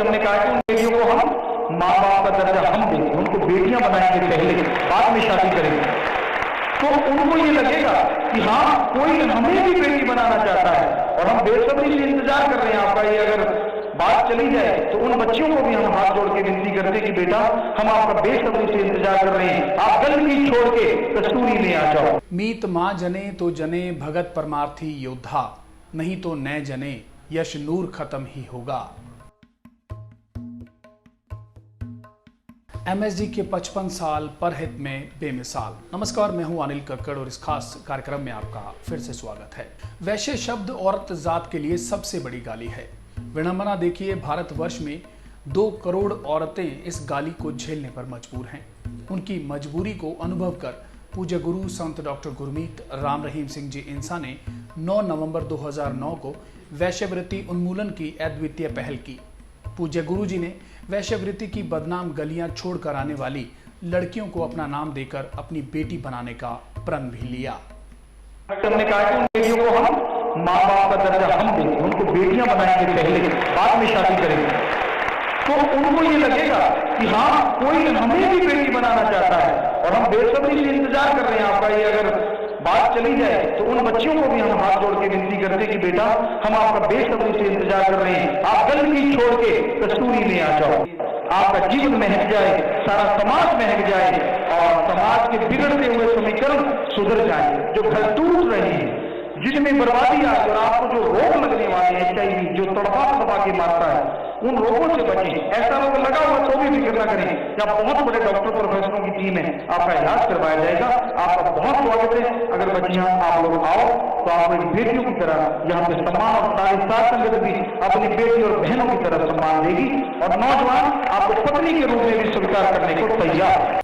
हमने कहा कि उन बेटियों को हम माँ बाप का दर्जा हम देंगे, उनको बेटियां बनाएंगे पहले, बाद में शादी करेंगे। तो उनको ये लगेगा कि हाँ कोई हमें भी बेटी बनाना चाहता है, और हम बेसब्री से इंतजार कर रहे हैं आपका ये अगर बात चली जाए तो उन बच्चियों को भी हम हाथ जोड़ के विनती करते कि बेटा हम आपका बेसब्री से इंतजार कर रहे हैं, आप गंदगी छोड़ के कस्तूरी में आ जाओ। मीत माँ जने तो जने भगत परमार्थी योद्धा, नहीं तो न जने यश नूर खत्म ही होगा। एमएसडी के 55 साल परहित में बेमिसाल। नमस्कार, मैं हूं अनिल कक्कड़ और इस खास कार्यक्रम में आपका फिर से स्वागत है। वैश्य शब्द औरत जात के लिए सबसे बड़ी गाली है। विडंबना देखिए, भारतवर्ष में 2 करोड़ औरतें इस गाली को झेलने पर मजबूर हैं। उनकी मजबूरी को अनुभव कर पूज्य गुरु संत डॉक्टर गुरमीत राम रहीम सिंह जी इंसा ने 9 नवंबर 2009 को वैश्यवृत्ति उन्मूलन की अद्वितीय पहल की। पूज्य गुरु जी ने वैश्यवृत्ति की बदनाम गलियां छोड़कर आने वाली लड़कियों को अपना नाम देकर अपनी बेटी बनाने का प्रण भी लिया। हमने कहा कि उन बेटियों को हम माँ बाप का दर्जा हम देंगे, उनको बेटियां बनाएंगे पहले, बाद में शादी करेंगे। तो उनको ये लगेगा कि हाँ कोई हमें भी बेटी बनाना चाहता है, और हम बेसब्री से इंतजार कर रहे हैं आपका ये अगर बात चली जाए तो उन बच्चियों को भी हम हाथ जोड़ के विनती करते कि बेटा हम आपका बेसब्री से इंतजार कर रहे हैं, आप गंदगी छोड़ के कस्तूरी में आ जाओ, आपका जीवन महक जाए, सारा समाज महक जाए और समाज के बिगड़ते हुए समीकरण सुधर जाए। जो घर टूट रहे हैं, जिसमें बर्बादी आ और आपको जो रोग लगने वाले हैं, HIV जो तड़पा के मारता है, उन रोगों से बचें। ऐसा रोग लगा हुआ तो भी फिक्र न करें, या बहुत बड़े डॉक्टर प्रोफेसरों की टीम है, आपका इलाज करवाया जाएगा। आपका बहुत स्वागत है। अगर बच्चियां आप लोग आओ तो आप एक बेटियों की तरह यहाँ पे सम्मान, और सारी साथ संगत भी अपनी बेटी और बहनों की तरह सम्मान देगी, और नौजवान आपको पत्नी के रूप में भी स्वीकार करने को तैयार।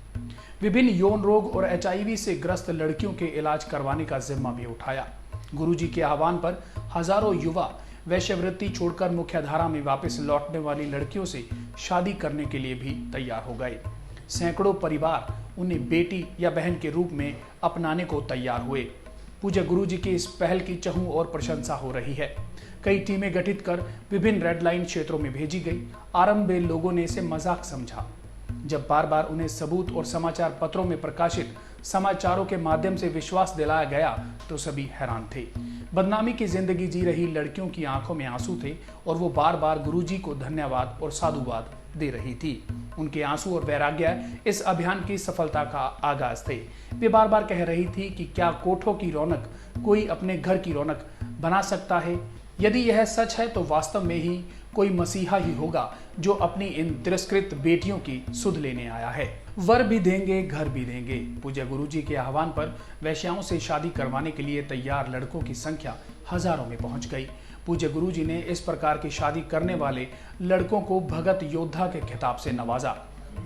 विभिन्न यौन रोग और HIV से ग्रस्त लड़कियों के इलाज करवाने का जिम्मा भी उठाया। गुरुजी के आह्वान पर हजारों युवा वैश्यवृत्ति छोड़कर मुख्यधारा में वापस लौटने वाली लड़कियों से शादी करने के लिए भी तैयार हो गए। सैकड़ों परिवार उन्हें बेटी या बहन के रूप में अपनाने को तैयार हुए। पूज्य गुरुजी की इस पहल की चहु और प्रशंसा हो रही है। कई टीमें गठित कर विभिन्न रेड लाइन क्षेत्रों में भेजी गई। आरंभ में लोगों ने इसे मजाक समझा। जब बार बार उन्हें सबूत और समाचार पत्रों में प्रकाशित समाचारों के माध्यम से विश्वास दिलाया गया तो सभी हैरान थे। बदनामी की जिंदगी जी रही लड़कियों की आंखों में आंसू थे, और वो बार बार गुरुजी को धन्यवाद और साधुवाद दे रही थी। उनके आंसू और वैराग्य इस अभियान की सफलता का आगाज थे। वे बार बार कह रही थी कि क्या कोठों की रौनक कोई अपने घर की रौनक बना सकता है? यदि यह सच है तो वास्तव में ही कोई मसीहा ही होगा जो अपनी इन तिरस्कृत बेटियों की सुध लेने आया है। वर भी देंगे, घर भी देंगे। पूज्य गुरुजी के आह्वान पर वैश्याओं से शादी करवाने के लिए तैयार लड़कों की संख्या हजारों में पहुंच गई। पूज्य गुरुजी ने इस प्रकार की शादी करने वाले लड़कों को भगत योद्धा के खिताब से नवाजा।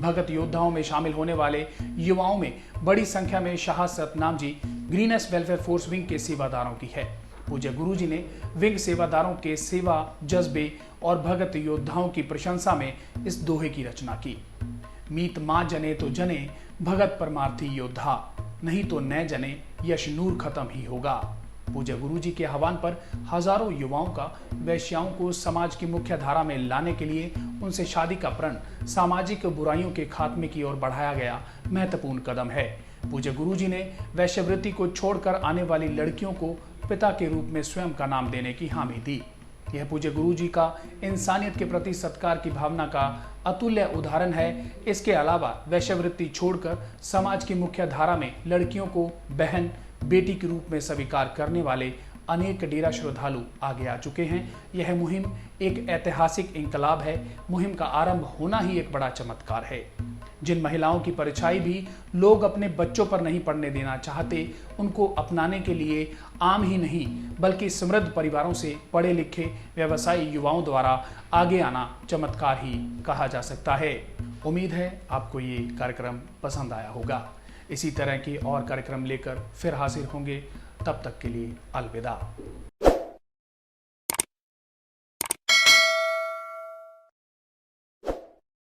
भगत योद्धाओं में शामिल होने वाले युवाओं में बड़ी संख्या में Shah Satnam ji greenish welfare force wing के सेवादारों की है। पूज्य गुरुजी ने विंग सेवादारों के सेवा जज्बे और भगत योद्धाओं की प्रशंसा में इस दोहे की रचना की। मीत माँ जने तो जने भगत परमार्थी योद्धा, नहीं तो न जने यश नूर खत्म ही होगा। पूज्य गुरुजी के आह्वान पर हजारों युवाओं का वैश्याओं को समाज की मुख्य धारा में लाने के लिए उनसे शादी का प्रण सामाजिक बुराइयों के खात्मे की ओर बढ़ाया गया महत्वपूर्ण कदम है। पूज्य गुरुजी ने वैश्यवृत्ति को छोड़कर आने वाली लड़कियों को पिता के रूप में स्वयं का नाम देने की हामी दी। यह पूज्य गुरुजी का इंसानियत के प्रति सत्कार की भावना का अतुल्य उदाहरण है। इसके अलावा वैश्यवृत्ति छोड़कर समाज की मुख्य धारा में लड़कियों को बहन बेटी के रूप में स्वीकार करने वाले अनेक डेरा श्रद्धालु आगे आ चुके हैं। यह मुहिम एक ऐतिहासिक इंकलाब है। मुहिम का आरंभ होना ही एक बड़ा चमत्कार है। जिन महिलाओं की परछाई भी लोग अपने बच्चों पर नहीं पड़ने देना चाहते, उनको अपनाने के लिए आम ही नहीं बल्कि समृद्ध परिवारों से पढ़े लिखे व्यवसायी युवाओं द्वारा आगे आना चमत्कार ही कहा जा सकता है। उम्मीद है आपको ये कार्यक्रम पसंद आया होगा। इसी तरह के और कार्यक्रम लेकर फिर हाजिर होंगे। तब तक के लिए अलविदा।